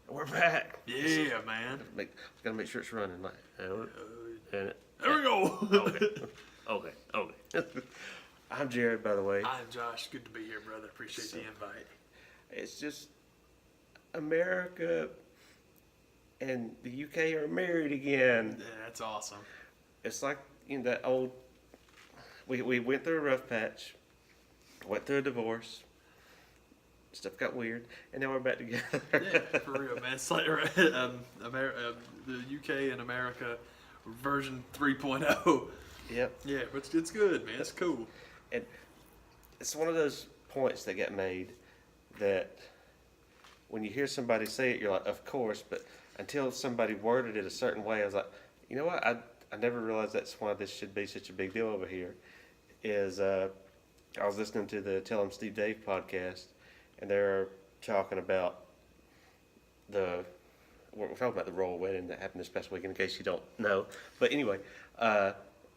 We're back. Yeah, man. Gotta make sure it's running. Like, and There we go. Okay. I'm Jared, by the way. I'm Josh. Good to be here, brother. Appreciate the invite. It's just America and the UK are married again. Yeah, that's awesome. It's like that old. We went through a rough patch, went through a divorce. Stuff got weird, and now we're back together. Yeah, for real, man. It's like the UK and America version 3.0. Yep. Yeah, but it's good, man. It's cool. And it's one of those points that get made that when you hear somebody say it, you're like, of course, but until somebody worded it a certain way, I was like, you know what? I never realized that's why this should be such a big deal over here. I was listening to the Tell 'em Steve Dave podcast, and they're talking about we're talking about the royal wedding that happened this past weekend, in case you don't know. But anyway,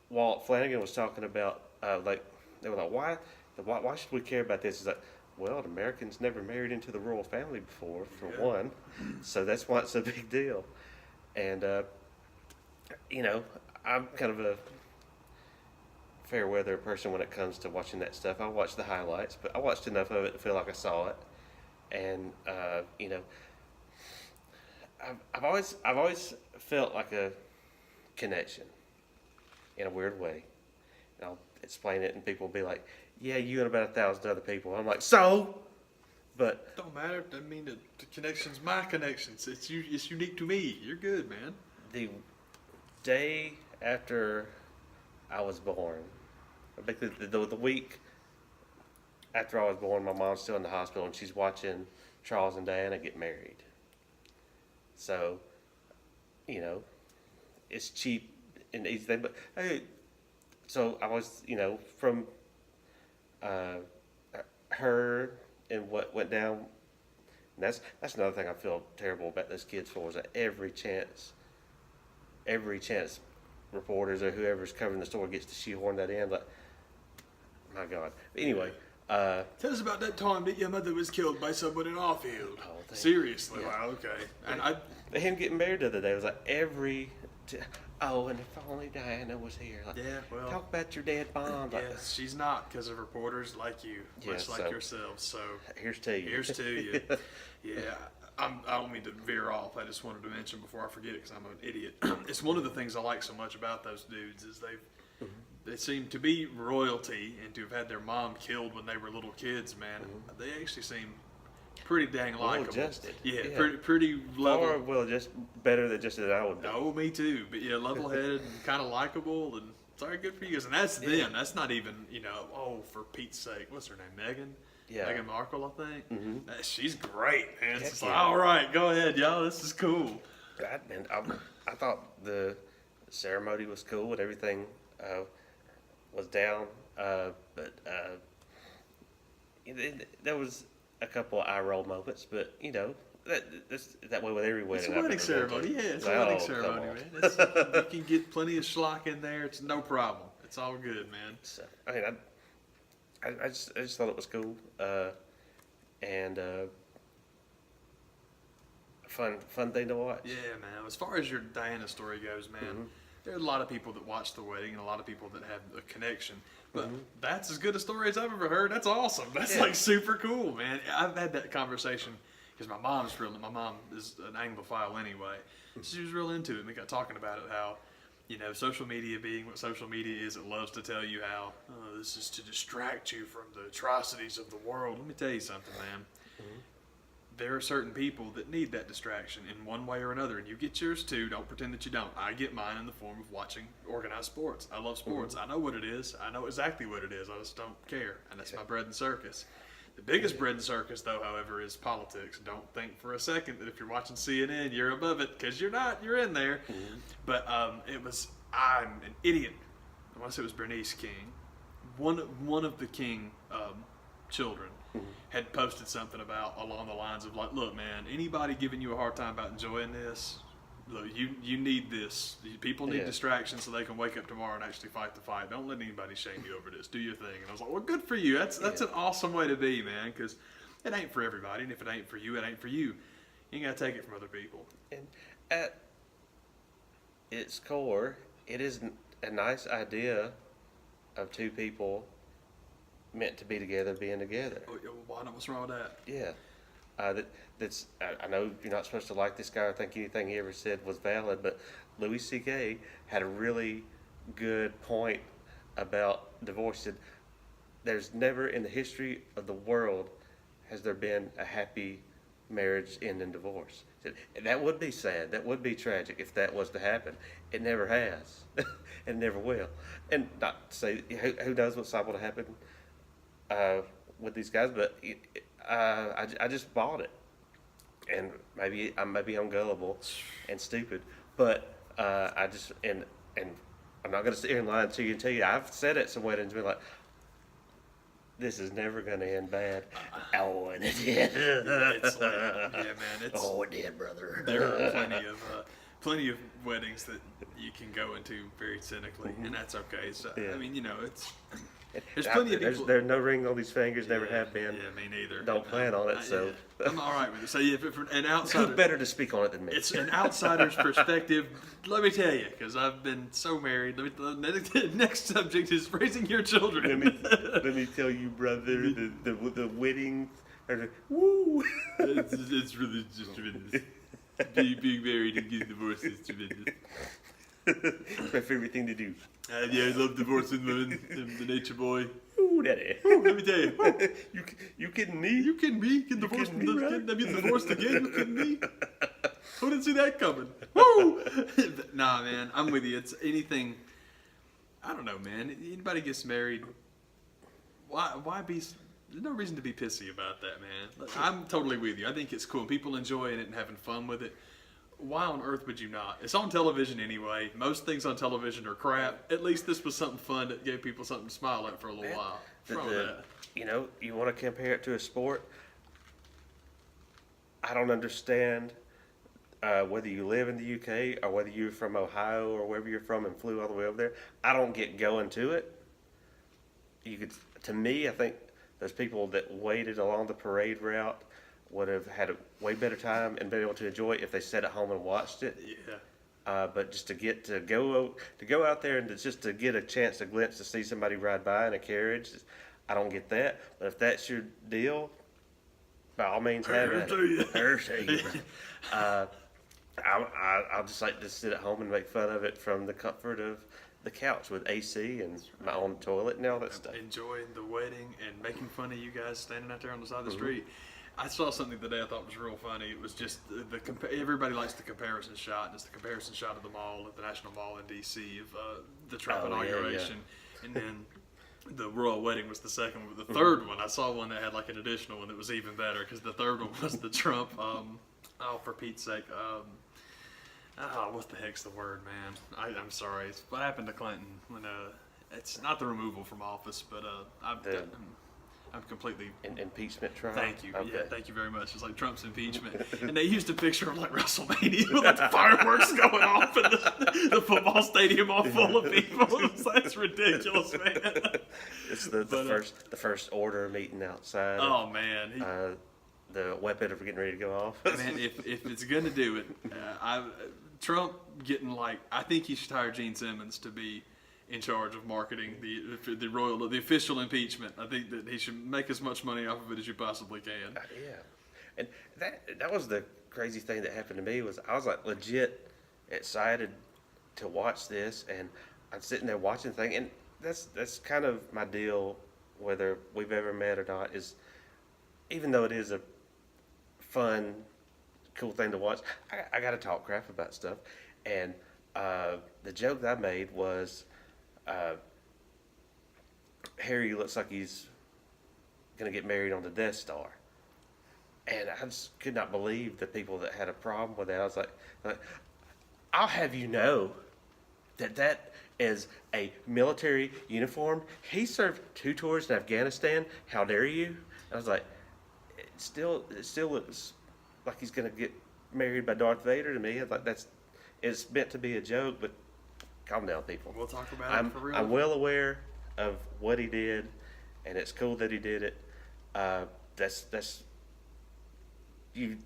Walt Flanagan was talking about, they were like, why should we care about this? He's like, well, Americans never married into the royal family before, for one, so that's why it's a big deal. And, I'm kind of a fair weather person when it comes to watching that stuff. I watch the highlights, but I watched enough of it to feel like I saw it. And, I've always felt like a connection in a weird way. And I'll explain it, and people will be like, yeah, you and about 1,000 other people. I'm like, so? But Don't matter. Doesn't mean that the connection's my connections. It's unique to me. You're good, man. the day after I was born, the week after I was born, my mom's still in the hospital, and she's watching Charles and Diana get married. So, it's cheap and easy thing. But hey, so I was, from her and what went down. And that's another thing I feel terrible about those kids for, is that every chance reporters or whoever's covering the story gets to shoehorn that in. Like, my God. But anyway. Tell us about that time that your mother was killed by someone in our field. Oh, Seriously, yeah. wow, okay. And him getting married the other day was like and if only Diana was here. Like, Yeah, well, talk about your dead mom. Like, yes, she's not, because of reporters like you, much like yourselves. So here's to you. here's to you. Yeah, I don't mean to veer off. I just wanted to mention before I forget it, because I'm an idiot. It's one of the things I like so much about those dudes is they seem to be royalty, and to have had their mom killed when they were little kids, man. They actually seem pretty dang likable. Well-adjusted. Yeah, Yeah. pretty level. Or, well, just better than just as I would be. Oh, me too. But yeah, level-headed and kind of likable, and sorry, good for you guys. And that's them. That's not even, for Pete's sake, what's her name, Meghan? Yeah. Meghan Markle, I think. Mm-hmm. She's great, man. It's Heck like, yeah. all right, go ahead, y'all. This is cool. I thought the ceremony was cool and everything was down, but there was a couple of eye roll moments. But that's that way with every wedding. It's a wedding ceremony. Yeah, it's a wedding ceremony, man. You can get plenty of schlock in there. It's no problem. It's all good, man. So, I just thought it was cool, and fun thing to watch. Yeah, man. As far as your Diana story goes, man, there are a lot of people that watch the wedding and a lot of people that have a connection. But that's as good a story as I've ever heard. That's awesome. That's like super cool, man. I've had that conversation because my mom is an Anglophile anyway. She was real into it, and we got talking about it, how, social media being what social media is, it loves to tell you how this is to distract you from the atrocities of the world. Let me tell you something, man. There are certain people that need that distraction in one way or another, and you get yours too. Don't pretend that you don't. I get mine in the form of watching organized sports. I love sports. I know what it is. I know exactly what it is. I just don't care, and that's my bread and circus. The biggest bread and circus, though, however, is politics. Don't think for a second that if you're watching CNN, you're above it, because you're not. You're in there. But I'm an idiot. I want to say it was Bernice King, one of the King children. Had posted something along the lines of like, look, man, anybody giving you a hard time about enjoying this, look, you need this. People need distraction so they can wake up tomorrow and actually fight the fight. Don't let anybody shame you over this. Do your thing. And I was like, well, good for you. That's an awesome way to be, man, because it ain't for everybody, and if it ain't for you, it ain't for you. You ain't gotta take it from other people. And at its core, it is a nice idea of two people meant to be together, being together. Oh, why not? What's wrong with that? Yeah. I know you're not supposed to like this guy or think anything he ever said was valid, but Louis C.K. had a really good point about divorce. He said, there's never in the history of the world has there been a happy marriage end in divorce. He said, that would be sad. That would be tragic if that was to happen. It never has. It never will. And not to say, who knows what's liable to happen with these guys, but I just bought it. And maybe I'm gullible and stupid, but I just and I'm not going to sit here and lie to you and tell you I've said at some weddings, been like, this is never going to end bad. Oh, and it did. It's like, yeah, man. It's, oh, it did, brother. There are plenty of weddings that you can go into very cynically, and that's okay. So Yeah. I mean, it's. There's plenty of people. There's no ring on these fingers, never have been. Yeah, me neither. Don't plan on it, so. Yeah. I'm all right with it. So, yeah, for an Who's outsider. better to speak on it than me? It's an outsider's perspective. Let me tell you, because I've been so married. The next subject is raising your children. Let me tell you, brother, the wedding, woo! It's really just tremendous. Being married and getting divorced is tremendous. It's my favorite thing to do. Yeah, I love divorcing the nature boy. Ooh, daddy. Ooh, let me tell you. You kidding me? You kidding me? Get divorced? kidding me, right? Get divorced again? You kidding me? Who didn't see that coming? Woo! Nah, man, I'm with you. It's anything. I don't know, man. Anybody gets married, why be? There's no reason to be pissy about that, man. I'm totally with you. I think it's cool. People enjoying it and having fun with it. Why on earth would you not? It's on television anyway. Most things on television are crap. At least this was something fun that gave people something to smile at for a little while. What's wrong with that? You want to compare it to a sport? I don't understand whether you live in the UK or whether you're from Ohio or wherever you're from and flew all the way over there. I don't get going to it. To me, I think those people that waited along the parade route would have had a way better time and been able to enjoy it if they sat at home and watched it. Yeah. But just to go out there and just to get a chance, a glimpse to see somebody ride by in a carriage, I don't get that. But if that's your deal, by all means, have it. I'll just like to sit at home and make fun of it from the comfort of the couch with AC and my own toilet and all that stuff. Enjoying the wedding and making fun of you guys standing out there on the side of the street. I saw something today I thought was real funny. It was just everybody likes the comparison shot, and it's the comparison shot of the mall at the National Mall in D.C. of the Trump inauguration, and then the royal wedding was the second one. The third one, I saw one that had like an additional one that was even better because the third one was the Trump. For Pete's sake, what the heck's the word, man? I'm sorry. It's what happened to Clinton when it's not the removal from office, but I'm completely impeachment trial. Thank you. Okay. Yeah, thank you very much. It's like Trump's impeachment, and they used a picture of like WrestleMania with like the fireworks going off in the football stadium all full of people. It's like, that's ridiculous, man. It's the first order meeting outside. Oh man. The weapon of getting ready to go off. Man, if it's gonna do it, Trump getting I think he should hire Gene Simmons to be in charge of marketing the official impeachment. I think that he should make as much money off of it as you possibly can. Yeah, and that was the crazy thing that happened to me was I was like legit excited to watch this, and I'm sitting there watching the thing, and that's kind of my deal, whether we've ever met or not, is even though it is a fun, cool thing to watch, I got to talk crap about stuff, and the joke that I made was. Harry looks like he's going to get married on the Death Star. And I just could not believe the people that had a problem with that. I was like I'll have you know that is a military uniform. He served 2 tours in Afghanistan. How dare you? And I was like, it still looks like he's going to get married by Darth Vader to me. I was like, it's meant to be a joke, but calm down, people. We'll talk about it for real. I'm well aware of what he did, and it's cool that he did it. That's you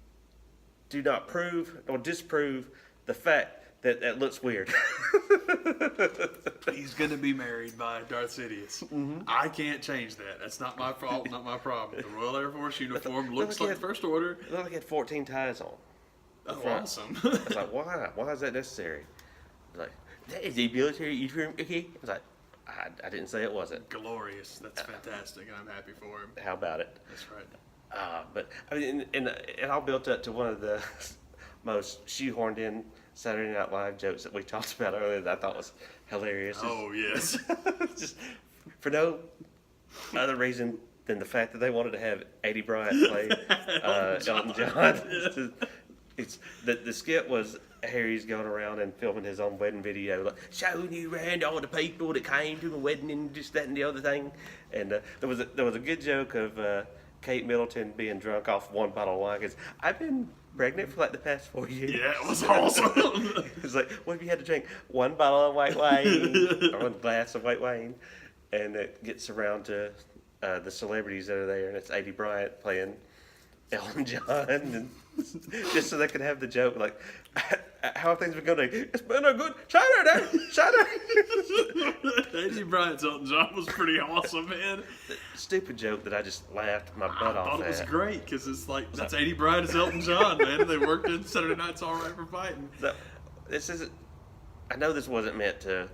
do not prove or disprove the fact that that looks weird. He's gonna be married by Darth Sidious. I can't change that. That's not my fault, not my problem. The Royal Air Force uniform looks like First Order. It looked like he had 14 ties on. Oh, awesome. I was like, why? Why is that necessary? I was like, that is a military uniform, okay? I was like, I didn't say it wasn't. Glorious. That's fantastic, and I'm happy for him. How about it? That's right. But I mean, and it all built up to one of the most shoehorned in Saturday Night Live jokes that we talked about earlier that I thought was hilarious. Oh, yes. Just for no other reason than the fact that they wanted to have Eddie Bryant play Elton John. It's the skit was Harry's going around and filming his own wedding video, like showing you around all the people that came to the wedding and just that and the other thing. And there was a good joke of Kate Middleton being drunk off one bottle of wine because I've been pregnant for like the past 4 years. Yeah, it was awesome. It's like, what if you had to drink one bottle of white wine or one glass of white wine? And it gets around to the celebrities that are there, and it's Eddie Bryant playing Elton John, and just so they could have the joke, like, how have things been going? It's been a good Saturday. Eddie Bryant's Elton John was pretty awesome, man. The stupid joke that I just laughed my butt off at. I thought it was great, because it's like, that's Eddie Bryant as Elton John, man. They worked in Saturday Night's All Right for Fighting. So, this isn't, I know this wasn't meant to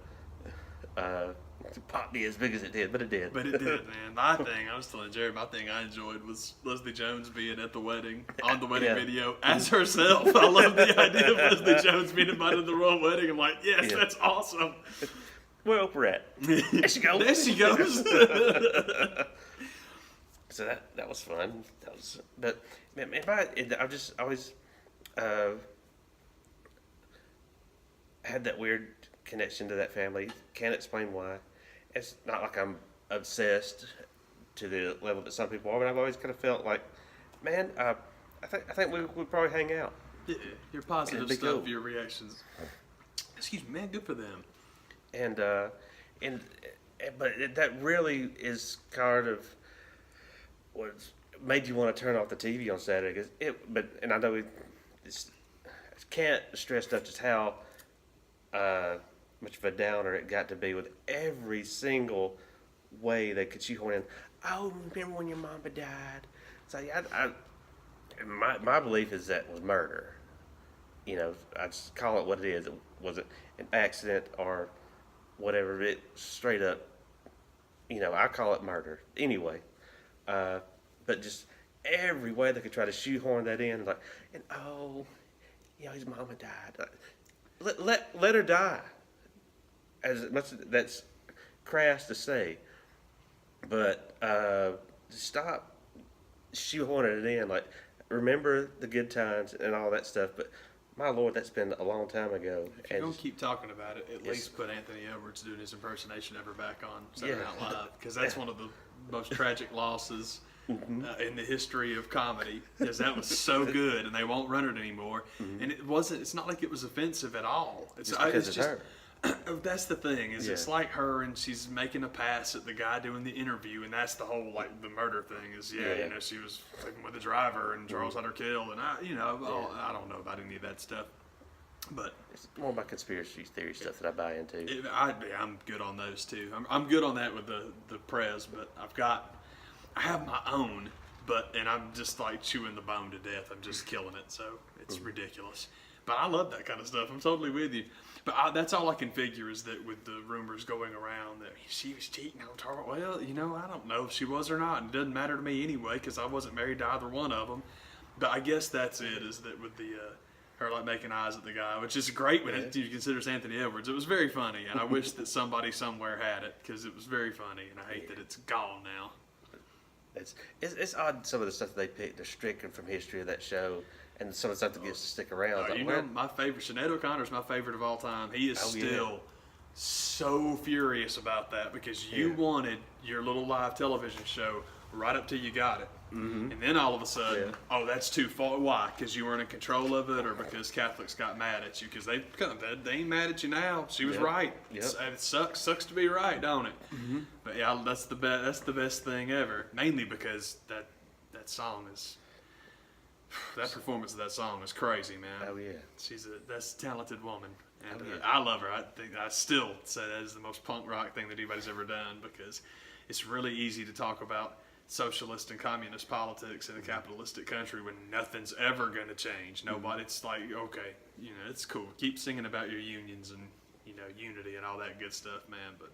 pop me as big as it did, but it did. But it did, man. My thing, I was telling Jared, my thing I enjoyed was Leslie Jones being at the wedding, on the wedding video, as herself. I love the idea of Leslie Jones being invited to the royal wedding. I'm like, yes, that's awesome. Where Oprah at? There she goes. There she goes. So that was fun. But man, I've just always had that weird connection to that family. Can't explain why. It's not like I'm obsessed to the level that some people are, but I've always kind of felt like, man, I think we'd probably hang out. Yeah, your positive stuff, cool. Your reactions. Excuse me, man. Good for them. But that really is kind of what made you want to turn off the TV on Saturday. And I know I can't stress enough just how much of a downer it got to be with every single way they could shoehorn in. Oh, remember when your mama died? So my belief is that was murder. You know, I just call it what it is. It wasn't an accident or whatever. It straight up, you know, I call it murder anyway. But just every way they could try to shoehorn that in, like, and his mama died. Let her die. As much as that's crass to say, but stop shoehorning it in. Like, remember the good times and all that stuff, but my Lord, that's been a long time ago. If you're going to keep talking about it, at least put Anthony Edwards doing his impersonation ever back on Saturday Night Live, because that's one of the most tragic losses in the history of comedy, because that was so good, and they won't run it anymore. And it's not like it was offensive at all. It's just her. That's the thing, is it's like her, and she's making a pass at the guy doing the interview, and that's the whole, like, the murder thing is, you know, she was sleeping with the driver, and Charles had her killed, and I don't know about any of that stuff, but it's more about conspiracy theory stuff that I buy into. I'm good on those too. I'm good on that with the prez, but I have my own, and I'm just like chewing the bone to death. I'm just killing it, so it's ridiculous. But I love that kind of stuff. I'm totally with you. But that's all I can figure is that with the rumors going around that she was cheating on Tara. Well, you know, I don't know if she was or not. It doesn't matter to me anyway, because I wasn't married to either one of them. But I guess that's it, is that with the her like making eyes at the guy, which is great when you consider Anthony Edwards. It was very funny, and I wish that somebody somewhere had it, because it was very funny, and I hate that it's gone now. It's odd, some of the stuff they picked. They're stricken from history of that show, and some of the stuff that gets to stick around. You know, my favorite, Sinead O'Connor's my favorite of all time. He is still so furious about that, because you wanted your little live television show right up till you got it. And then all of a sudden, that's too far. Why? Because you weren't in control of it, or because Catholics got mad at you? Because they ain't mad at you now. She was right. It sucks to be right, don't it? But yeah, that's the best thing ever. Mainly because that song is That performance of that song is crazy, man. Oh yeah. That's a talented woman, and Oh, yeah. I love her. I still say that is the most punk rock thing that anybody's ever done, because it's really easy to talk about socialist and communist politics in a capitalistic country when nothing's ever going to change. Nobody. It's like, okay, it's cool. Keep singing about your unions and unity and all that good stuff, man. But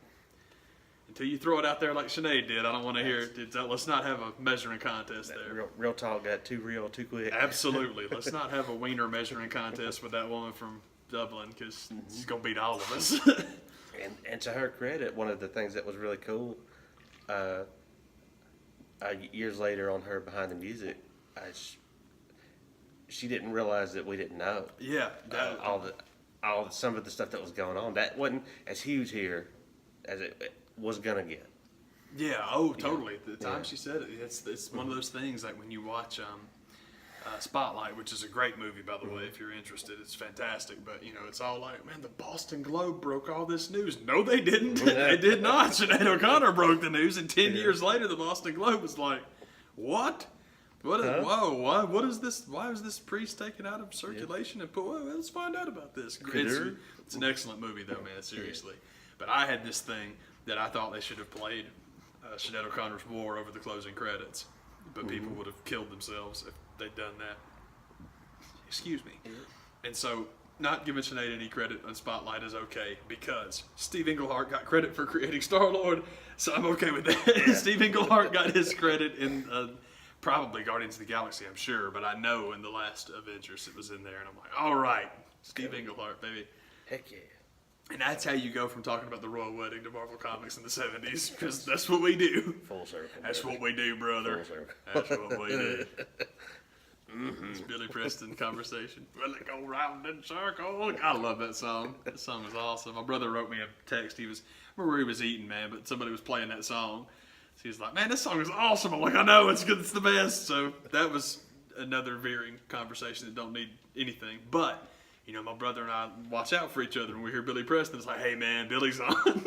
until you throw it out there like Sinead did, I don't want to hear it. Let's not have a measuring contest there. Real talk got too real too quick. Absolutely. Let's not have a wiener measuring contest with that woman from Dublin, because she's going to beat all of us. And to her credit, one of the things that was really cool, years later on her Behind the Music, she didn't realize that we didn't know. Yeah. Some of the stuff that was going on, that wasn't as huge here as it was gonna get. Yeah. Oh, totally. The time she said it, it's one of those things like when you watch Spotlight, which is a great movie, by the way, if you're interested. It's fantastic. But it's all like, man, the Boston Globe broke all this news. No, they didn't. They did not. Sinead O'Connor broke the news, and 10 years later, the Boston Globe was like, what? Whoa! What is this? Why was this priest taken out of circulation and put? Well, let's find out about this. It's an excellent movie, though, man. Seriously. But I had this thing that I thought they should have played Sinead O'Connor's War over the closing credits, but people would have killed themselves if they'd done that. Excuse me. And so, not giving Sinead any credit on Spotlight is okay, because Steve Englehart got credit for creating Star-Lord, so I'm okay with that. Yeah. Steve Englehart got his credit in probably Guardians of the Galaxy, I'm sure, but I know in the last Avengers it was in there, and I'm like, all right, Steve Englehart, baby. Heck yeah. And that's how you go from talking about the Royal Wedding to Marvel Comics in the 70s, because that's what we do. Full circle. That's what we do, brother. Full circle. That's what we do. It's Billy Preston conversation. Will it go round in circles? I love that song. That song was awesome. My brother wrote me a text. I remember where he was eating, man, but somebody was playing that song. So he was like, man, this song is awesome. I'm like, I know, it's good, it's the best. So that was another veering conversation that don't need anything. But, my brother and I watch out for each other. When we hear Billy Preston, it's like, hey, man, Billy's on.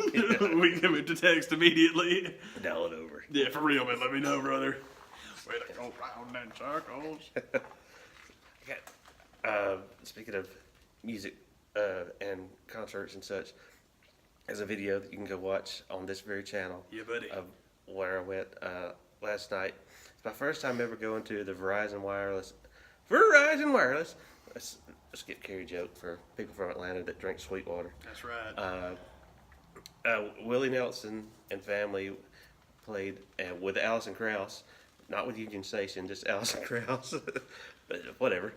We give him to text immediately. Dial it over. Yeah, for real, man. Let me know, brother. Way to go round in circles. Speaking of music and concerts and such, there's a video that you can go watch on this very channel. Yeah, buddy. Of where I went last night. It's my first time ever going to the Verizon Wireless. Let's get Carrie joke for people from Atlanta that drink Sweetwater. That's right. Willie Nelson and family played with Alison Krauss. Not with Union Station, just Alison Krauss. But whatever.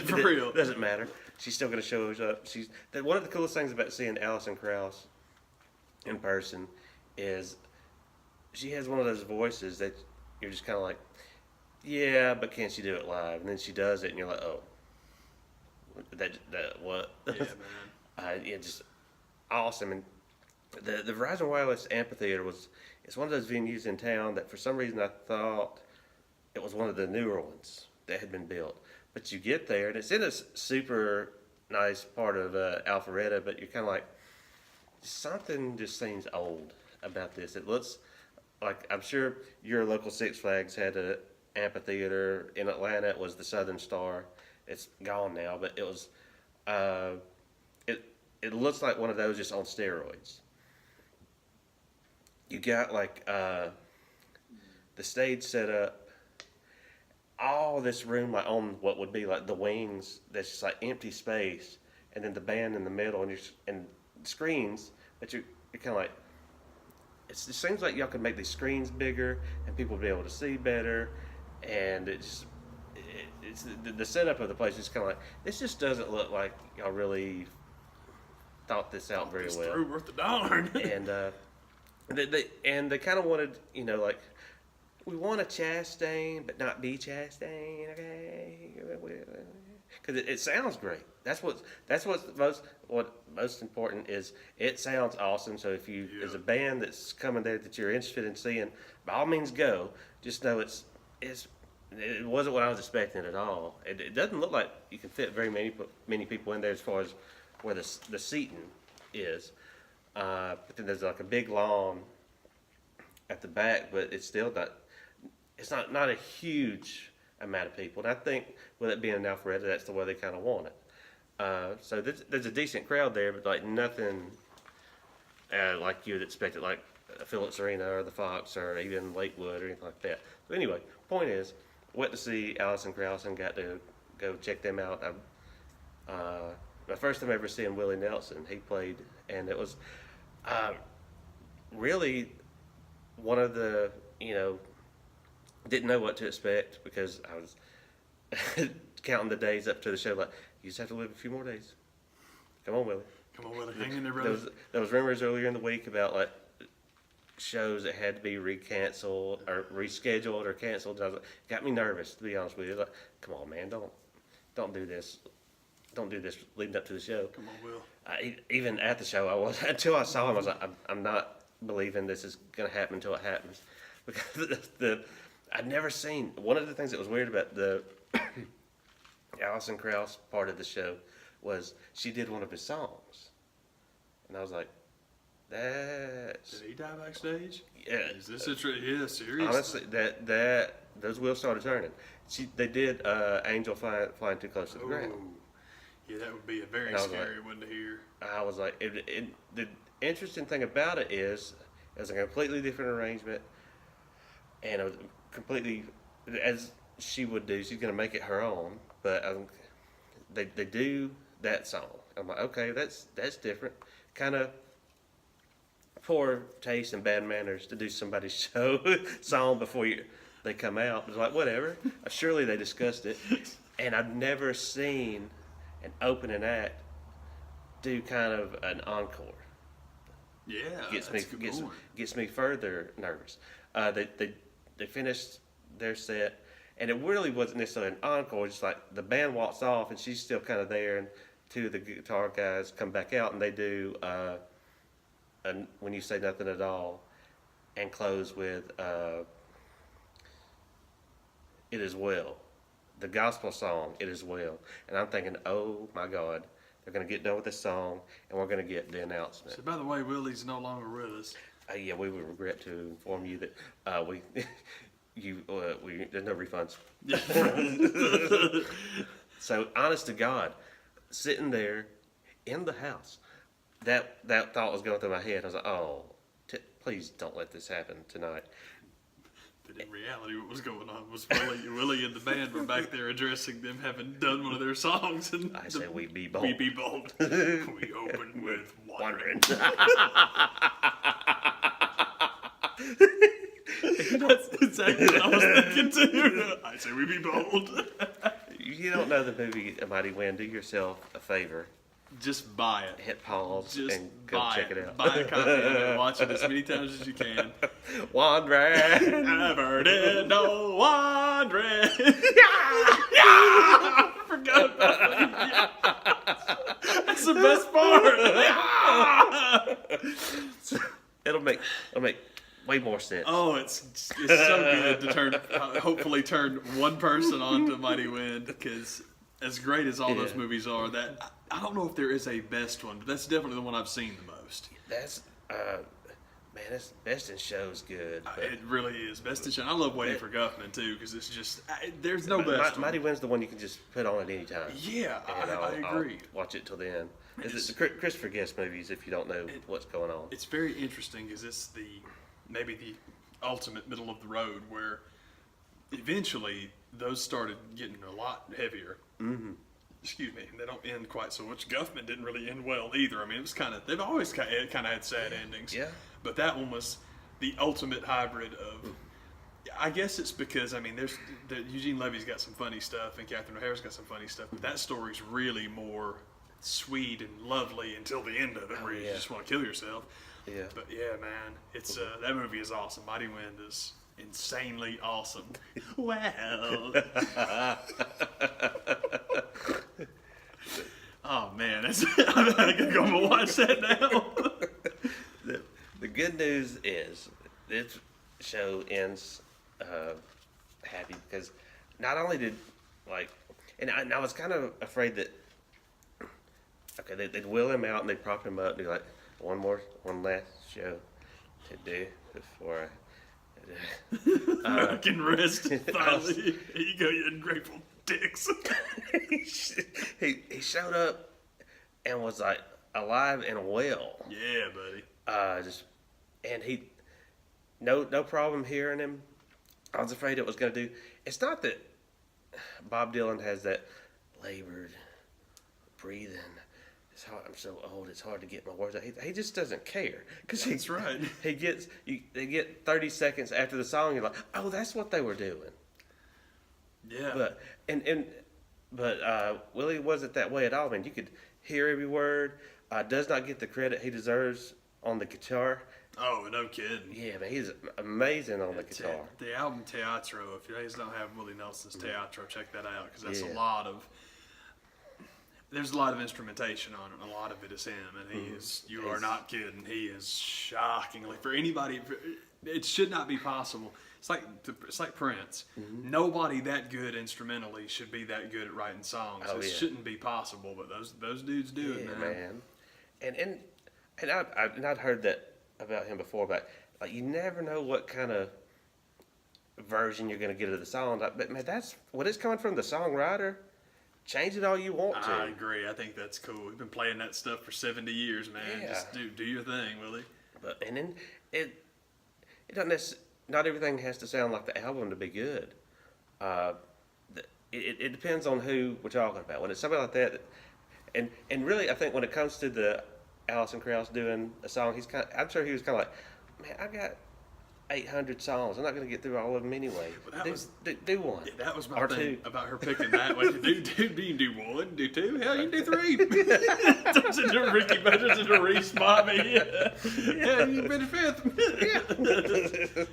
For real. Doesn't matter. She's still going to show us up. One of the coolest things about seeing Alison Krauss in person is she has one of those voices that you're just kind of like, yeah, but can she do it live? And then she does it, and you're like, oh, that what? Yeah, man. Just awesome. And the Verizon Wireless Amphitheater it's one of those venues in town that for some reason I thought it was one of the newer ones that had been built. But you get there, and it's in a super nice part of Alpharetta, but you're kind of like, something just seems old about this. It looks like, I'm sure your local Six Flags had an amphitheater. In Atlanta, it was the Southern Star. It's gone now, but it was, it looks like one of those just on steroids. You got like the stage set up, all this room like on what would be like the wings. That's just like empty space, and then the band in the middle, and screens. But you're kind of like, it seems like y'all could make these screens bigger, and people would be able to see better. And it's the setup of the place is kind of like, this just doesn't look like y'all really thought this out very well. Through worth the darn. And they kind of wanted, like, we want a Chastain, but not be Chastain, okay? Because it sounds great. That's what's most important is it sounds awesome. So if you, as a band that's coming there that you're interested in seeing, by all means go. Just know it wasn't what I was expecting at all. It doesn't look like you can fit very many people in there as far as where the seating is. But then there's like a big lawn at the back, but it's still not a huge amount of people. And I think with it being in Alpharetta, that's the way they kind of want it. So there's a decent crowd there, but like nothing like you would expect it, like Phillips Arena or the Fox or even Lakewood or anything like that. So anyway, point is, went to see Allison Krauss and got to go check them out. My first time ever seeing Willie Nelson, he played, and it was really one of the, didn't know what to expect because I was counting the days up to the show like, you just have to live a few more days. Come on, Willie. Come on, Willie. Hang in there, brother. There was rumors earlier in the week about like shows that had to be recanceled or rescheduled or canceled. And I was like, got me nervous, to be honest with you. Like, come on, man, don't do this. Don't do this leading up to the show. Come on, Will. Even at the show, I was until I saw him. I was like, I'm not believing this is going to happen until it happens, because I'd never seen. One of the things that was weird about the Alison Krauss part of the show was she did one of his songs, and I was like, that's. Did he die backstage? Yeah. Is this a yeah, seriously? Honestly, those wheels started turning. They did Angel flying too close to the ground. Yeah, that would be a very scary one to hear. I was like, the interesting thing about it is, it was a completely different arrangement, and it was completely, as she would do, she's going to make it her own, but they do that song. I'm like, okay, that's different. Kind of poor taste and bad manners to do somebody's show song before they come out. It's like, whatever. Surely they discussed it. And I've never seen an opening act do kind of an encore. Yeah, gets me further nervous. They finished their set, and it really wasn't necessarily an encore. Just like the band walks off, and she's still kind of there, and two of the guitar guys come back out, and they do When You Say Nothing at All, and close with It Is Well. The gospel song, It Is Well. And I'm thinking, oh my God, they're going to get done with this song, and we're going to get the announcement. So, by the way, Willie's no longer with us. Yeah, we would regret to inform you that there's no refunds. So, honest to God, sitting there in the house, that thought was going through my head. I was like, oh, please don't let this happen tonight. But in reality, what was going on was Willie and the band were back there addressing them having done one of their songs. And I say, we be bold. We be bold. We open with wandering. That's exactly what I was thinking too. I say, we be bold. You don't know the movie A Mighty Wind. Do yourself a favor. Just buy it. Hit pause and go check it out. Buy a copy of it. Watch it as many times as you can. Wandering. Never did no wandering. I forgot about that. Yeah. That's the best part. It'll make way more sense. Oh, it's so good to hopefully turn one person on to Mighty Wind, because as great as all those movies are, that I don't know if there is a best one, but that's definitely the one I've seen the most. That's that's Best in Show's good. It really is Best in Show. I love Waiting for Guffman too, because it's just there's no best one. Mighty Wind's the one you can just put on at any time. Yeah, I agree. I'll watch it till the end. It's the Christopher Guest movies if you don't know what's going on. It's very interesting because it's maybe the ultimate middle of the road, where eventually those started getting a lot heavier. Mm-hmm. Excuse me, they don't end quite so much. Guffman didn't really end well either. I mean, it was they've always kind of had sad endings. Yeah. But that one was the ultimate hybrid of. I guess it's because Eugene Levy's got some funny stuff and Catherine O'Hara's got some funny stuff, but that story's really more sweet and lovely until the end of it, where you just want to kill yourself. Yeah. But yeah, man, it's that movie is awesome. Mighty Wind is insanely awesome. Well. Oh man, I'm gonna go and watch that now. The good news is this show ends happy, because not only did and I was kind of afraid that they'd wheel him out and they'd prop him up and be like, one last show to do before I I can rest finally. Here you go, you ungrateful dicks. he showed up and was like alive and well. Yeah, buddy. And he no problem hearing him. I was afraid it was going to do. It's not that Bob Dylan has that labored breathing. It's hard, I'm so old. It's hard to get my words out. He just doesn't care because That's right. They get 30 seconds after the song. You're like, oh, that's what they were doing. Yeah. But Willie wasn't that way at all. I mean, you could hear every word. Does not get the credit he deserves on the guitar. Oh, no kidding. Yeah, man, he's amazing on the guitar. The album Teatro, if you guys don't have Willie Nelson's Teatro, check that out because that's Yeah. there's a lot of instrumentation on it. A lot of it is him, and you are not kidding. He is shockingly, for anybody, it should not be possible. It's like Prince. Mm-hmm. Nobody that good instrumentally should be that good at writing songs. It shouldn't be possible, but those dudes do it, man. And I'd heard that about him before, but like you never know what kind of version you're going to get of the song. But man, that's when it's coming from the songwriter. Change it all you want to. I agree. I think that's cool. We've been playing that stuff for 70 years, man. Yeah. Just do your thing, Willie. And then it doesn't necessarily. Not everything has to sound like the album to be good. It depends on who we're talking about. When it's somebody like that, and really, I think when it comes to the Alison Krauss doing a song, I'm sure he was kind of like, man, I got 800 songs. I'm not going to get through all of them anyway. Well, do one. Yeah, that was my or thing two. about her picking that. Like, you can do one, do two. Hell, you can do three. Turns into Ricky Budgets into Reese Bobby. Yeah, you can finish fifth.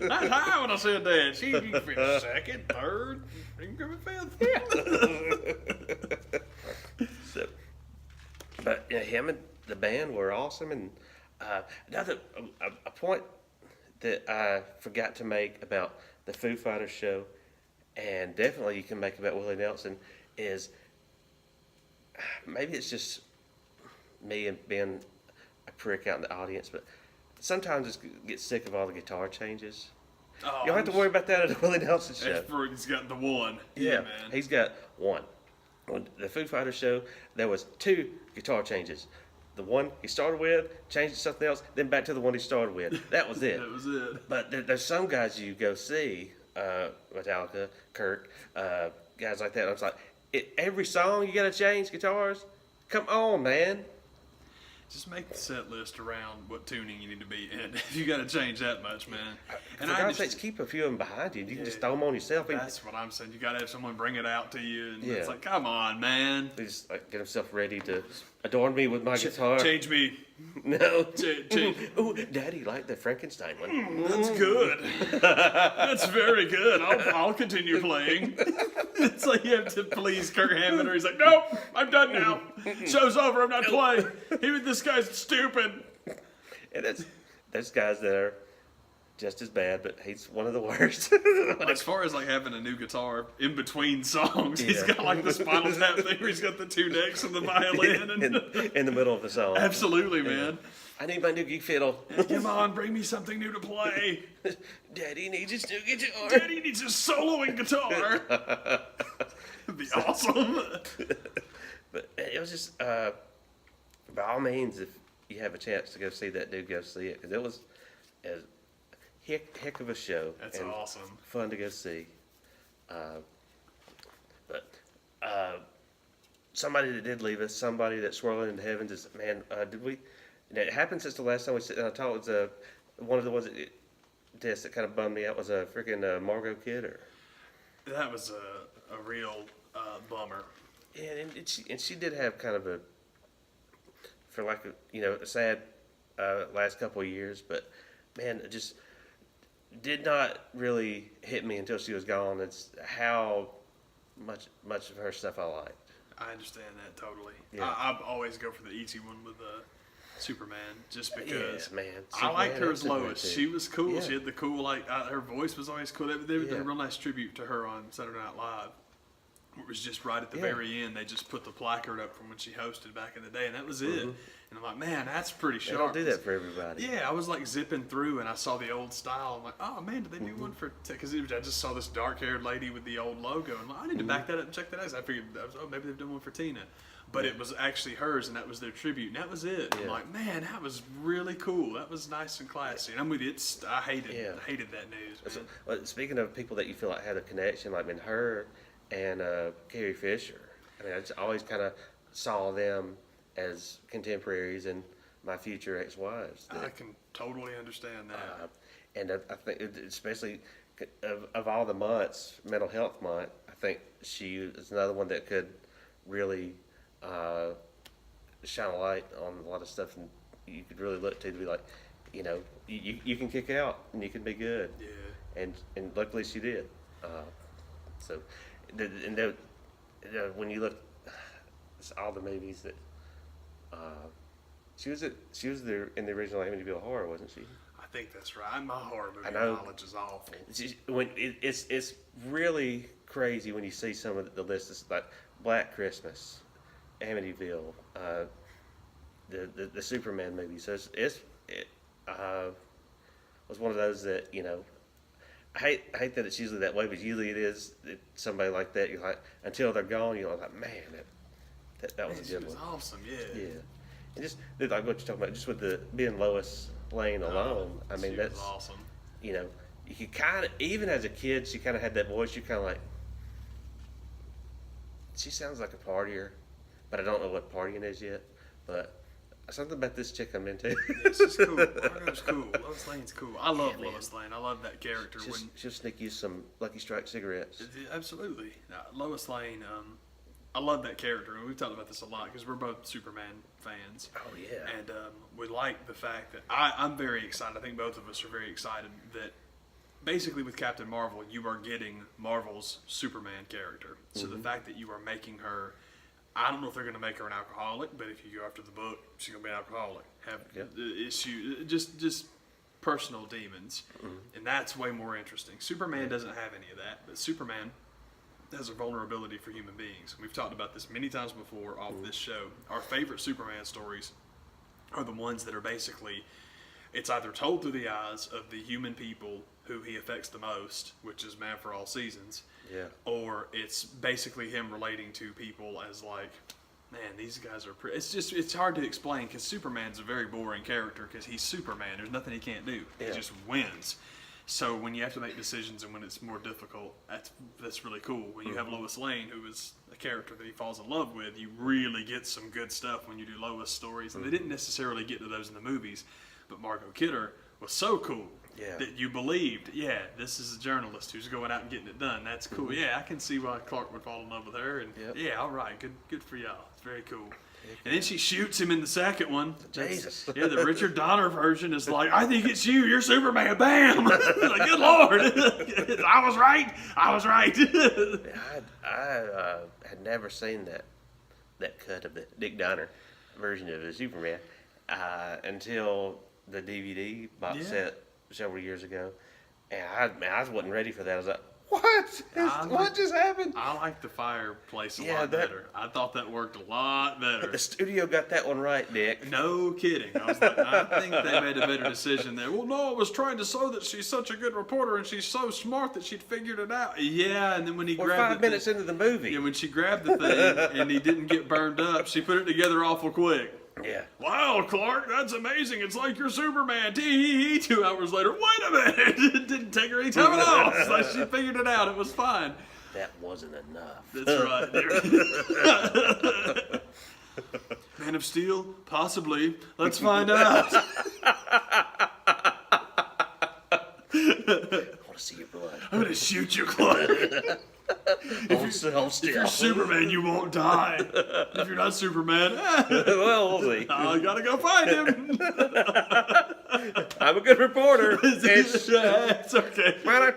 That's high when I said that. You can finish second, third, you can finish fifth. But him and the band were awesome. And another a point that I forgot to make about the Foo Fighters show, and definitely you can make about Willie Nelson, is maybe it's just me and being a prick out in the audience, but sometimes I get sick of all the guitar changes. Oh, You don't have to worry about that at the Willie Nelson show. He's got the one. Yeah, man. He's got one. On the Foo Fighters show, there was 2 guitar changes. The one he started with, changed to something else, then back to the one he started with. That was it. That was it. But there's some guys you go see, Metallica, Kirk, guys like that. And I was like, every song you got to change guitars? Come on, man. Just make the set list around what tuning you need to be in. If you got to change that much, man. And for God's sakes, keep a few of them behind you. You can just throw them on yourself. That's what I'm saying. You got to have someone bring it out to you. And Yeah. it's like, come on, man. He just like, get himself ready to adorn me with my guitar. Change me. No. Change. Ooh, Daddy liked the Frankenstein one. That's good. That's very good. I'll continue playing. It's like you have to please Kirk Hammett, or he's like, nope, I'm done now. Show's over. I'm not playing. This guy's stupid. And there's guys that are just as bad, but he's one of the worst. As far as like having a new guitar in between songs, he's got like the Spinal Tap thing where he's got the 2 necks and the violin. in the middle of the song. Absolutely, man. I need my new geek fiddle. Come on, bring me something new to play. Daddy needs his new guitar. Daddy needs a soloing guitar. It'd be awesome. But it was just, by all means, if you have a chance to go see that dude, go see it. Because it was a heck of a show. That's and awesome. Fun to go see. But somebody that did leave us, somebody that's swirling into heavens is, man, did we... And it happened since the last time we sit down and talked. Was one of the ones that kind of bummed me out was a freaking Margot Kidder. That was a real bummer. Yeah, and she did have kind of a sad last couple of years, but man, it just did not really hit me until she was gone. It's how much of her stuff I liked. I understand that totally. Yeah. I always go for the easy one with Superman, just because. Yes, man. I liked her as Lois. Too. She was cool. Yeah. She had the cool, her voice was always cool. They did a Yeah. real nice tribute to her on Saturday Night Live. It was just right at the very end. They just put the placard up from when she hosted back in the day, and that was it. And I'm like, man, that's pretty sharp. They don't do that for everybody. Yeah, I was like zipping through, and I saw the old style. I'm like, oh man, did they do one for? Because I just saw this dark-haired lady with the old logo, and I need to back that up and check that out. So I figured, oh, maybe they've done one for Tina, but it was actually hers, and that was their tribute, and that was it. I'm like, man, that was really cool. That was nice and classy. And I'm with you. I hated that news. Man. Well, speaking of people that you feel like had a connection, like in her and Carrie Fisher, I mean, I just always kind of saw them as contemporaries and my future ex-wives. I can totally understand that. And I think, especially of all the months, Mental Health Month, I think she is another one that could really shine a light on a lot of stuff, and you could really look to be like, you know, you can kick out and you can be good. Yeah. And luckily she did. So, when you look, it's all the movies that. She was there in the original Amityville Horror, wasn't she? I think that's right. My horror movie knowledge is awful. It's really crazy when you see some of the lists. It's like Black Christmas, Amityville, the Superman movie. So it was one of those that, you know, I hate that it's usually that way, but usually it is somebody like that. You're like, until they're gone, you're like, man, that was a good one. She was awesome, yeah. Yeah. And just like what you're talking about, just with being Lois Lane alone, I mean, that's awesome. You know, you could kind of, even as a kid, she kind of had that voice. You're kind of like, she sounds like a partier, but I don't know what partying is yet. But something about this chick I'm into. Yeah, she's cool. Margot's cool. Lois Lane's cool. I love Lois Lane. I love that character. She'll sneak you some Lucky Strike cigarettes. Absolutely. Lois Lane, I love that character, and we've talked about this a lot because we're both Superman fans. Oh, yeah. And we like the fact that I'm very excited. I think both of us are very excited that basically with Captain Marvel, you are getting Marvel's Superman character. So the fact that you are making her, I don't know if they're going to make her an alcoholic, but if you go after the book, she's going to be an alcoholic. Have issues, just personal demons. And that's way more interesting. Superman doesn't have any of that, but Superman has a vulnerability for human beings. We've talked about this many times before off this show. Our favorite Superman stories are the ones that are basically, it's either told through the eyes of the human people who he affects the most, which is Man for All Seasons, or it's basically him relating to people as like, man, these guys are it's hard to explain because Superman's a very boring character because he's Superman. There's nothing he can't do. He just wins. So when you have to make decisions and when it's more difficult, that's really cool. When you have Lois Lane, who is a character that he falls in love with, you really get some good stuff when you do Lois stories. And they didn't necessarily get to those in the movies, but Margot Kidder was so cool that you believed, this is a journalist who's going out and getting it done. That's cool. Yeah, I can see why Clark would fall in love with her. And all right, good for y'all. It's very cool. And then she shoots him in the second one. Jesus. Yeah, the Richard Donner version is like, I think it's you. You're Superman. Bam. Like, good Lord. I was right. I had never seen that cut of the Dick Donner version of the Superman until the DVD box set several years ago. And I wasn't ready for that. I was like, what just happened? I like the fireplace a lot better. I thought that worked a lot better. The studio got that one right, Dick. No kidding. I was like, I think they made a better decision there. Well, no, I was trying to show that she's such a good reporter and she's so smart that she'd figured it out. Yeah, and then when he grabbed 5 minutes into the movie. Yeah, when she grabbed the thing and he didn't get burned up, she put it together awful quick. Yeah. Wow, Clark, that's amazing. It's like you're Superman. 2 hours later, wait a minute. It didn't take her any time at all. It's like she figured it out. It was fine. That wasn't enough. That's right. Man of Steel? Possibly. Let's find out. I want to see your blood. I'm going to shoot you, Clark. If you're Superman, you won't die. If you're not Superman, well, we'll see. I gotta go find him. I'm a good reporter. It's okay. I'm a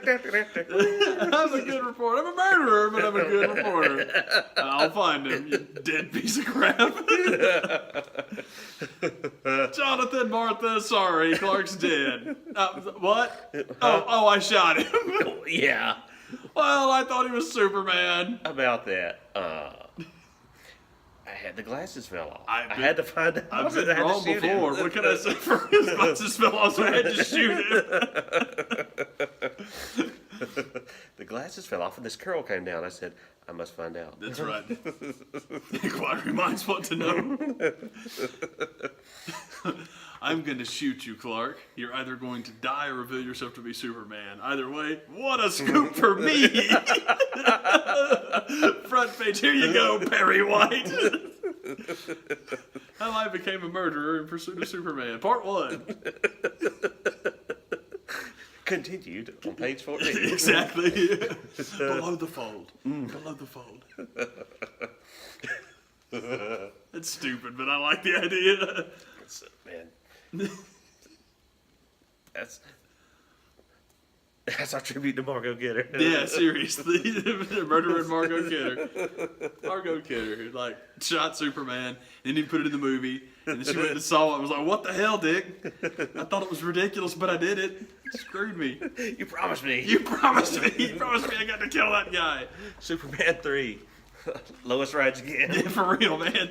good reporter. I'm a murderer, but I'm a good reporter. I'll find him, you dead piece of crap. Jonathan, Martha, sorry, Clark's dead. What? Oh, I shot him. Yeah. Well, I thought he was Superman. About that. I had the glasses fell off. I been- had to find out. I've been wrong before. What can I say for his glasses fell off, so I had to shoot him. The glasses fell off and this curl came down. I said, I must find out. That's right. Inquiry minds want to know. I'm going to shoot you, Clark. You're either going to die or reveal yourself to be Superman. Either way, what a scoop for me! Front page, here you go, Perry White. How I became a murderer in pursuit of Superman. Part 1. Continued on page 14. Exactly. Below the fold. Below the fold. That's stupid, but I like the idea. Man. That's our tribute to Margot Kidder. Yeah, seriously. Murderer and Margot Kidder. Margot Kidder, like, shot Superman, and he put it in the movie, and then she went and saw it and was like, what the hell, Dick? I thought it was ridiculous, but I did it. Screwed me. You promised me. You promised me. You promised me I got to kill that guy. Superman 3. Lois rides again. Yeah, for real, man.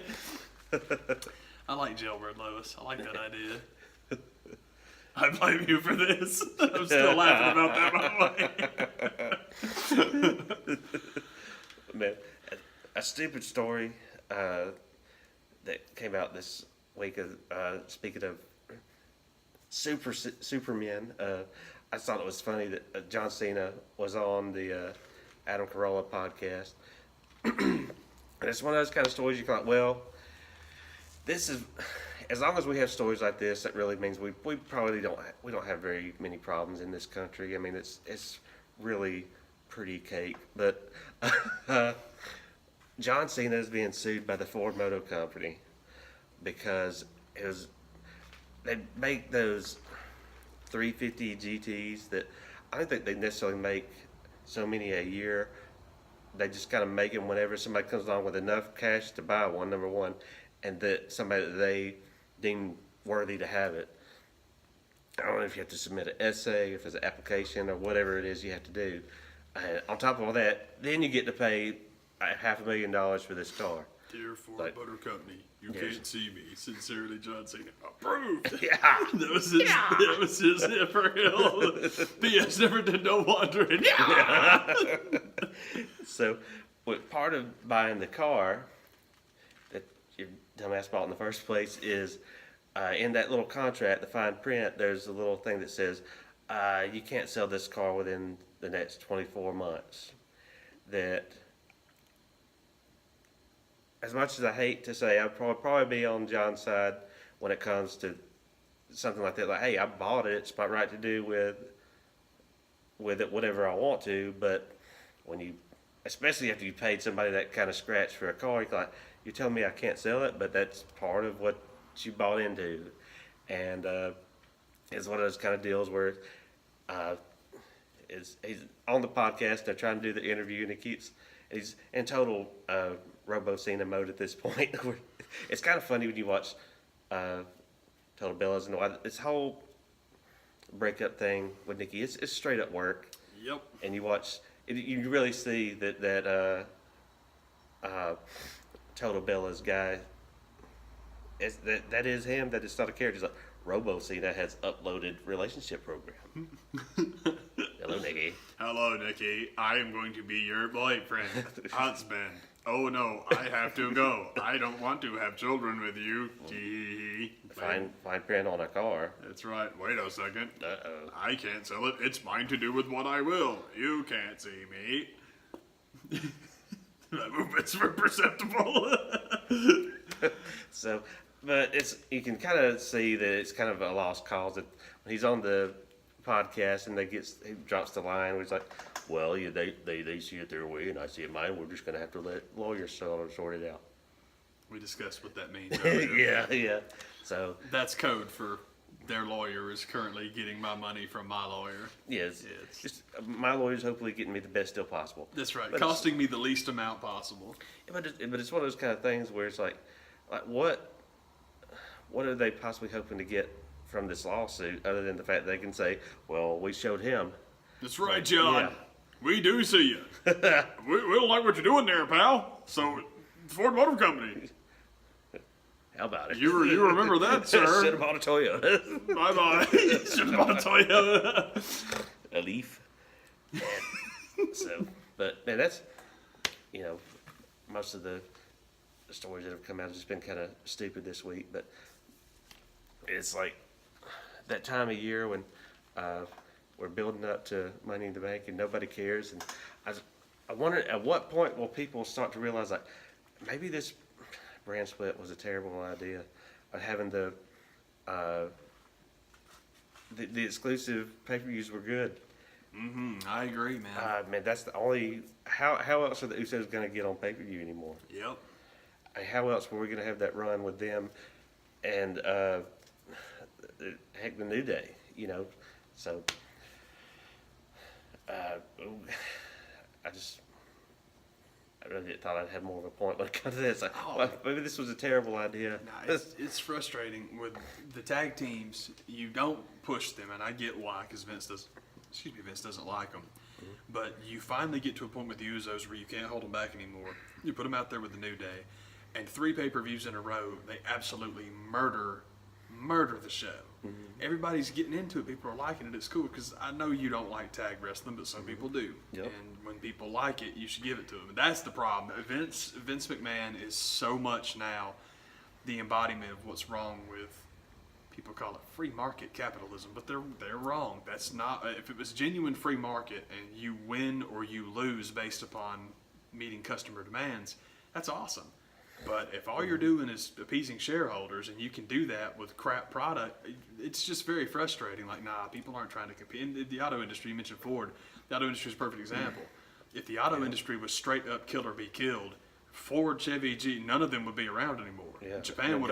I like Jailbird Lois. I like that idea. I blame you for this. I'm still laughing about that, by the way. Man, a stupid story that came out this week. Speaking of Superman, I thought it was funny that John Cena was on the Adam Carolla podcast. And it's one of those kind of stories you thought, well, this is, as long as we have stories like this, that really means we probably don't have very many problems in this country. I mean, it's really pretty cake. But John Cena is being sued by the Ford Motor Company because they make those 350 GTs that I don't think they necessarily make so many a year. They just kind of make them whenever somebody comes along with enough cash to buy one, number one, and that somebody that they deem worthy to have it. I don't know if you have to submit an essay, if it's an application, or whatever it is you have to do. On top of all that, then you get to pay $500,000 for this car. Dear Ford Like, Motor Company, you yes. can't see me. Sincerely, John Cena. Approved. Yeah. That was his. Yeah. That was his hit for real. P.S. Never did no wandering. Yeah. So, part of buying the car that your dumbass bought in the first place is in that little contract, the fine print, there's a little thing that says you can't sell this car within the next 24 months. That, as much as I hate to say, I'd probably be on John's side when it comes to something like that. Like, hey, I bought it; it's my right to do with it whatever I want to. But when you, especially after you paid somebody that kind of scratch for a car, you're telling me I can't sell it, but that's part of what you bought into, and it's one of those kind of deals where he's on the podcast. They're trying to do the interview, and he's in total Robo Cena mode at this point. It's kind of funny when you watch Total Bellas and this whole breakup thing with Nikki. It's straight up work. Yep. And you watch, you really see that Total Bellas guy. That is him. That is not a character. He's like, Robo Cena has uploaded relationship program. Hello, Nikki. Hello, Nikki. I am going to be your boyfriend, husband. Oh no, I have to go. I don't want to have children with you. Fine print on a car. That's right. Wait a second. Uh-oh. I can't sell it. It's mine to do with what I will. You can't see me. That movement's perceptible. So, but you can kind of see that it's kind of a lost cause. That when he's on the podcast and he drops the line where he's like, well, yeah, they see it their way and I see it mine. We're just going to have to let lawyers sort it out. We discussed what that means earlier. Yeah. So that's code for their lawyer is currently getting my money from my lawyer. yes, just, my lawyer's hopefully getting me the best deal possible. That's right, But costing me the least amount possible. But it's one of those kind of things where it's like what are they possibly hoping to get from this lawsuit other than the fact they can say, well, we showed him. That's right, John. Yeah. We do see you. we don't like what you're doing there, pal. So, Ford Motor Company. How about it? You remember that, sir? Should have bought a Toyota. Bye-bye. Should have bought a Toyota. A Leaf. So, but man, that's, most of the stories that have come out have just been kind of stupid this week. But it's like that time of year when we're building up to Money in the Bank and nobody cares. And I wonder at what point will people start to realize like maybe this brand split was a terrible idea, of having the exclusive pay-per-views were good. I agree, man. Man, that's the only. How else are the Usos going to get on pay-per-view anymore? Yep. How else were we going to have that run with them and heck, the New Day? So I really thought I'd have more of a point when it comes to this. Well, maybe this was a terrible idea. Nah, it's frustrating with the tag teams. You don't push them, and I get why, because Vince doesn't like them. Mm-hmm. But you finally get to a point with the Usos where you can't hold them back anymore. You put them out there with the New Day, and 3 pay-per-views in a row, they absolutely murder the show. Mm-hmm. Everybody's getting into it. People are liking it. It's cool because I know you don't like tag wrestling, but some people do. Yep. And when people like it, you should give it to them. And that's the problem. Vince McMahon is so much now the embodiment of what's wrong with, people call it free market capitalism, but they're wrong. That's not. If it was genuine free market and you win or you lose based upon meeting customer demands, that's awesome. But if all you're doing is appeasing shareholders and you can do that with crap product, it's just very frustrating. Like, nah, people aren't trying to compete. In the auto industry, you mentioned Ford. The auto industry is a perfect example. If the auto industry was straight up kill or be killed, Ford, Chevy, G, none of them would be around anymore. Yeah, Japan would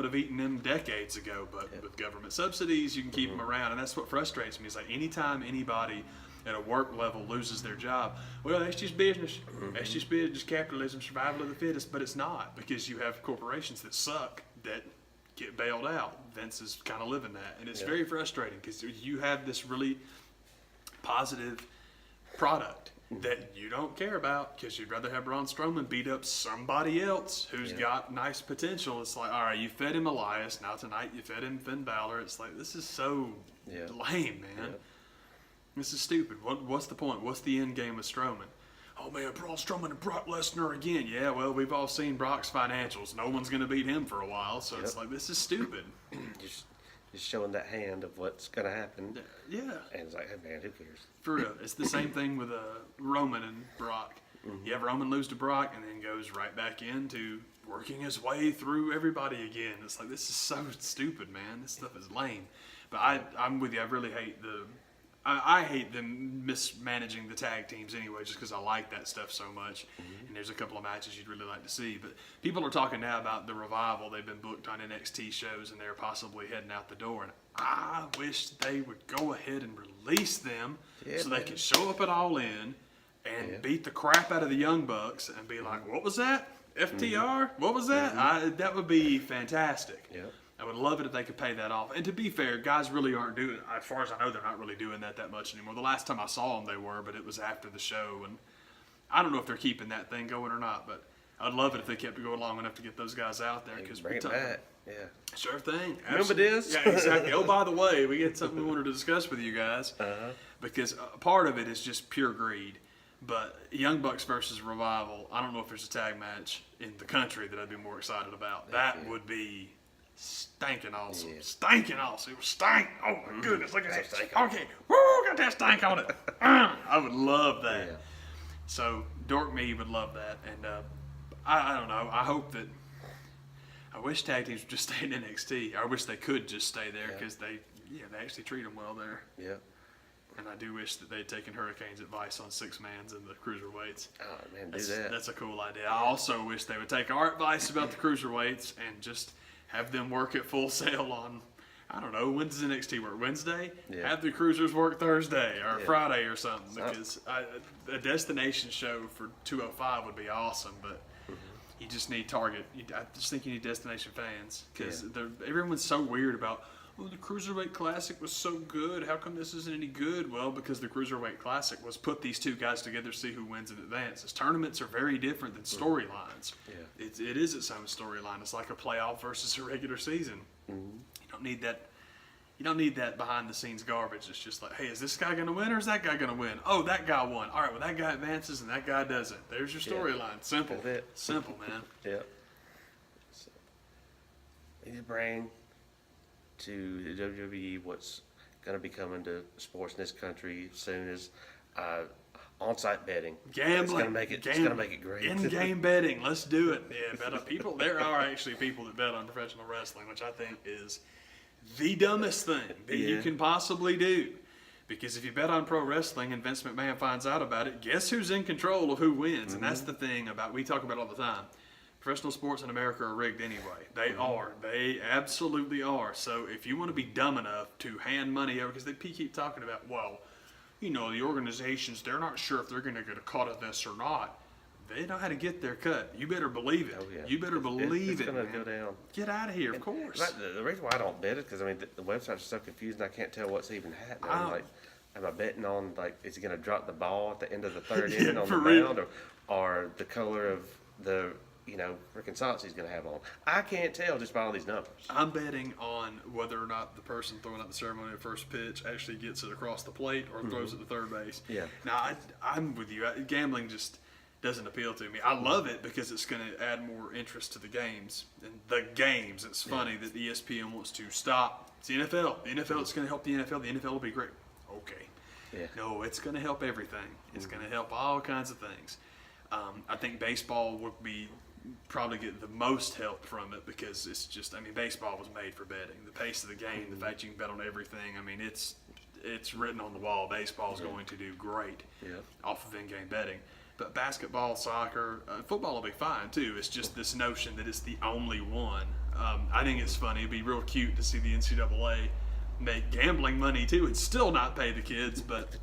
have eaten them decades ago. But with government subsidies, you can keep them around, and that's what frustrates me. Is like anytime anybody at a work level loses their job, well, that's just business. That's just business, capitalism, survival of the fittest. But it's not, because you have corporations that suck that get bailed out. Vince is kind of living that, and it's very frustrating because you have this really positive product that you don't care about because you'd rather have Braun Strowman beat up somebody else who's got nice potential. It's like, all right, you fed him Elias, now tonight you fed him Finn Balor. It's like, this is so lame, man. This is stupid. What's the point? What's the end game with Strowman? Oh man, Braun Strowman and Brock Lesnar again. Yeah, well, we've all seen Brock's financials. No one's going to beat him for a while, so it's like, this is stupid. Just showing that hand of what's going to happen. Yeah. And it's like, hey man, who cares? For real. It's the same thing with Roman and Brock. You have Roman lose to Brock and then goes right back into working his way through everybody again. It's like, this is so stupid, man. This stuff is lame. But I'm with you. I really hate I hate them mismanaging the tag teams anyway, just because I like that stuff so much. And there's a couple of matches you'd really like to see. But people are talking now about the Revival. They've been booked on NXT shows, and they're possibly heading out the door. And I wish they would go ahead and release them so they could show up at All In and beat the crap out of the Young Bucks and be like, what was that? FTR? What was that? That would be fantastic. I would love it if they could pay that off. And to be fair, guys really aren't doing, as far as I know, they're not really doing that much anymore. The last time I saw them, they were, but it was after the show. And I don't know if they're keeping that thing going or not, but I'd love it if they kept it going long enough to get those guys out there. Bring it back. Yeah. Sure thing. Remember this? Yeah, exactly. Oh, by the way, we get something we wanted to discuss with you guys. Because part of it is just pure greed. But Young Bucks versus Revival, I don't know if there's a tag match in the country that I'd be more excited about. That would be stinking awesome. Stinking awesome. It was stank. Oh my goodness. Look at that stank. Okay. Woo, got that stank on it. I would love that. Yeah. So Dork Me would love that. And I don't know. I hope that, I wish tag teams would just stay in NXT. I wish they could just stay there because they actually treat them well there. Yeah. And I do wish that they'd taken Hurricane's advice on 6-mans and the cruiserweights. Oh man, do that. That's a cool idea. I also wish they would take our advice about the cruiserweights and just have them work at Full Sail on, I don't know, when does NXT work? Wednesday? Yeah. Have the cruisers work Thursday or Friday or something, because a destination show for 205 would be awesome, but you just need target. I just think you need destination fans, because everyone's so weird about, well, the Cruiserweight Classic was so good. How come this isn't any good? Well, because the Cruiserweight Classic was put these two guys together to see who wins and advances. Tournaments are very different than storylines. Yeah. It is its own storyline. It's like a playoff versus a regular season. Mm-hmm. You don't need that. You don't need that behind the scenes garbage. It's just like, hey, is this guy going to win or is that guy going to win? Oh, that guy won. All right, well, that guy advances and that guy doesn't. There's your storyline. Simple. That's it. Simple, man. Yeah. So, we need to bring to the WWE what's going to be coming to sports in this country soon is on-site betting. Gambling. It's going to make it great. In-game betting. Let's do it. Yeah, bet on people. There are actually people that bet on professional wrestling, which I think is the dumbest thing that you can possibly do. Because if you bet on pro wrestling and Vince McMahon finds out about it, guess who's in control of who wins? And that's the thing we talk about all the time. Professional sports in America are rigged anyway. They are. They absolutely are. So if you want to be dumb enough to hand money over, because they keep talking about, well, you know, the organizations, they're not sure if they're going to get a cut of this or not. They know how to get their cut. You better believe it. Oh, yeah. You better believe it's going to go down. Get out of here, of course. The reason why I don't bet it is because, I mean, the websites are so confused and I can't tell what's even happening. Am I betting on, like, is he going to drop the ball at the end of the third inning on the mound or the color of the, you know, freaking socks he's going to have on? I can't tell just by all these numbers. I'm betting on whether or not the person throwing out the ceremonial first pitch actually gets it across the plate or throws it to third base. Yeah. Now, I'm with you. Gambling just doesn't appeal to me. I love it because it's going to add more interest to the games. And the games, it's funny that ESPN wants to stop. It's the NFL. The NFL is going to help the NFL. The NFL will be great. Okay. Yeah. No, it's going to help everything. It's going to help all kinds of things. I think baseball would be probably get the most help from it because it's just, I mean, baseball was made for betting. The pace of the game, the fact you can bet on everything, I mean, it's written on the wall. Baseball is going to do great off of in-game betting. But basketball, soccer, football will be fine too. It's just this notion that it's the only one. I think it's funny. It'd be real cute to see the NCAA make gambling money too and still not pay the kids. But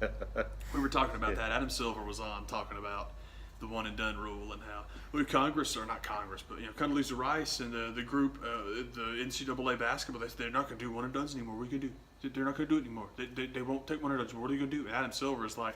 we were talking about that. Adam Silver was on talking about the one and done rule and how Congress, or not Congress, but you know, Condoleezza Rice and the group, the NCAA basketball, they're not going to do one and dones anymore. What are you going to do? They're not going to do it anymore. They won't take one and dones. What are you going to do? And Adam Silver is like,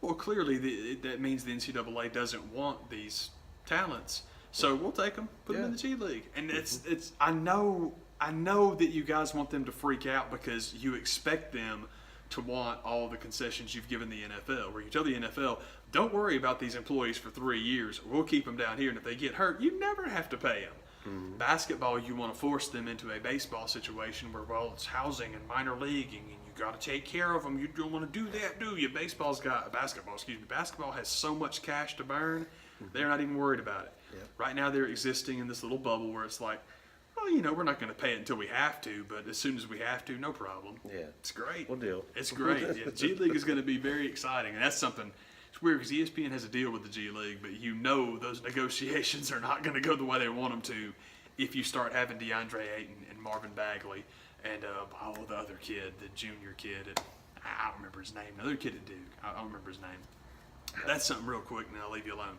well, clearly that means the NCAA doesn't want these talents, so we'll take them, put them in the G League. And it's I know that you guys want them to freak out because you expect them to want all the concessions you've given the NFL, where you tell the NFL, don't worry about these employees for 3 years. We'll keep them down here, and if they get hurt, you never have to pay them. Mm-hmm. Basketball, you want to force them into a baseball situation where, well, it's housing and minor leaguing, and you got to take care of them. You don't want to do that, do you? Basketball has so much cash to burn, they're not even worried about it. Yep. Right now, they're existing in this little bubble where it's like, well, you know, we're not going to pay it until we have to, but as soon as we have to, no problem. Yeah. It's great. We'll deal. It's great. Yeah, the G League is going to be very exciting, and that's something. It's weird because ESPN has a deal with the G League, but you know those negotiations are not going to go the way they want them to if you start having DeAndre Ayton and Marvin Bagley and the other kid, the junior kid. I don't remember his name. The other kid at Duke. I don't remember his name. That's something real quick, and I'll leave you alone.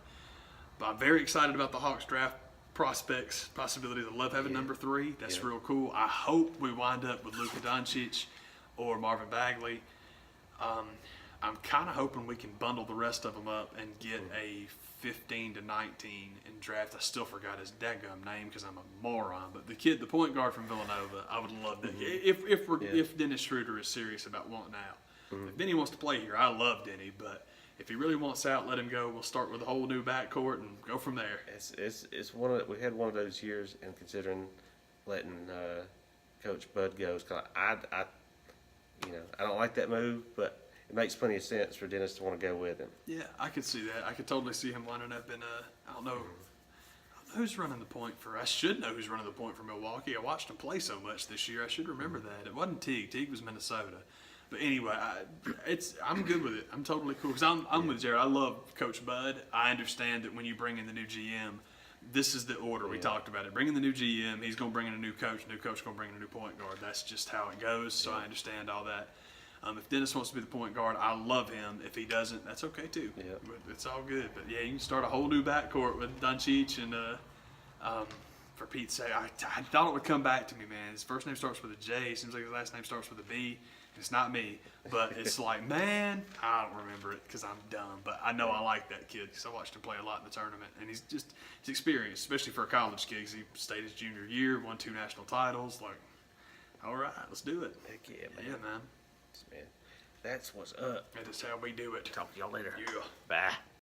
But I'm very excited about the Hawks draft prospects, possibility of love having number 3. That's real cool. I hope we wind up with Luka Doncic or Marvin Bagley. I'm kind of hoping we can bundle the rest of them up and get a 15 to 19 and draft. I still forgot his dadgum name because I'm a moron. But the kid, the point guard from Villanova, I would love that. If Dennis Schroeder is serious about wanting out. If Denny wants to play here, I love Denny, but if he really wants out, let him go. We'll start with a whole new backcourt and go from there. It's we had one of those years, and considering letting Coach Bud go, I don't like that move, but it makes plenty of sense for Dennis to want to go with him. Yeah, I could see that. I could totally see him lining up in I don't know who's running the point for. I should know who's running the point for Milwaukee. I watched him play so much this year. I should remember that. It wasn't Teague. Teague was Minnesota. But anyway, I'm good with it. I'm totally cool because I'm with Jared. I love Coach Bud. I understand that when you bring in the new GM, this is the order. We talked about it. Bring in the new GM. He's going to bring in a new coach. New coach going to bring in a new point guard. That's just how it goes. So I understand all that. If Dennis wants to be the point guard, I love him. If he doesn't, that's okay too. Yeah. It's all good. But yeah, you can start a whole new backcourt with Doncic and for Pete's sake, I thought it would come back to me, man. His first name starts with a J. Seems like his last name starts with a B. It's not me, but it's like, man, I don't remember it because I'm dumb. But I know I like that kid because I watched him play a lot in the tournament, and he's experienced, especially for a college kid. 'Cause he stayed his junior year, won 2 national titles. Like, all right, let's do it. Heck yeah, man. Yeah, man. Man, that's what's up. That is how we do it. Talk to y'all later. Yeah. Bye.